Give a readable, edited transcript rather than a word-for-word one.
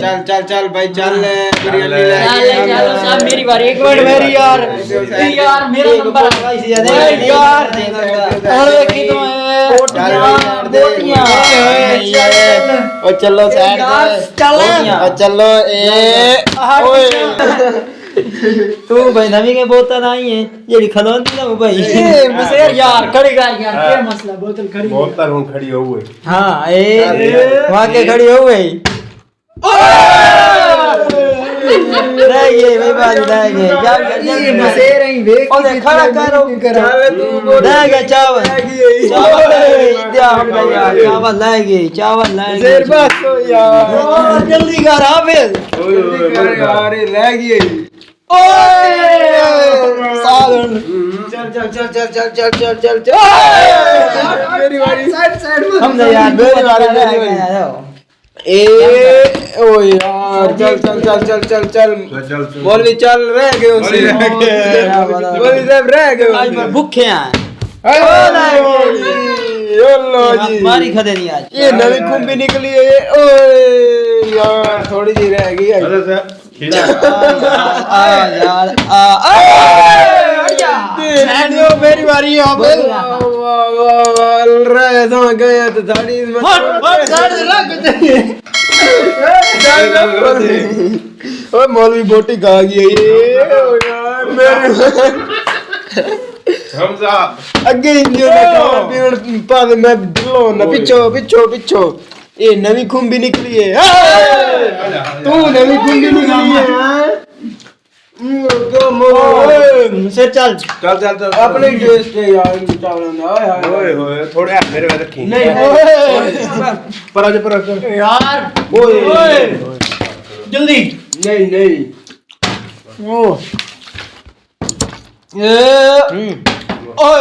चल भाई चल बिरयानी ले चलो साहब मेरी बारी एक मिनट मेरी यार मेरा नंबर यार अरे की तो बोटियां ओ चलो साइड चलो ए ओए तू भाई नवी के बोतल आई है जेडी खलोंदी ना भाई मसेर यार खड़ी कर यार क्या मसला बोतल हुन खड़ी हो गई हां ए वहां के खड़ी हो गई रह गए भाई बाजी रह गए क्या ये मसेर ही वेख ओ खड़ा करो रह गया चावल चावल लाएगी मसेर बस यार जल्दी कर हाफिज जल्दी कर यार रह गई सालन चल मेरी बारी साइड हमने यार मेरी बारी ए ओ यार चल मौलवी चल रह गए उसे मौलवी साहब रह गए आज मैं भूखे हैं अल्लाह जी मारी खदे नहीं आज ये नवी कुंभी निकली है ओए यार थोड़ी सी रह गई यार मेरी बारी गया तो दाढ़ी मौलवी बोटी खा गई हमजा अगे मैं पिछो ये नवी खुंबी निकली है तू नवी खुंबी निकली है से चल अपने टेस्ट है यार ओए थोड़े मेरे में रखी नहीं पर यार ओए जल्दी नहीं ओ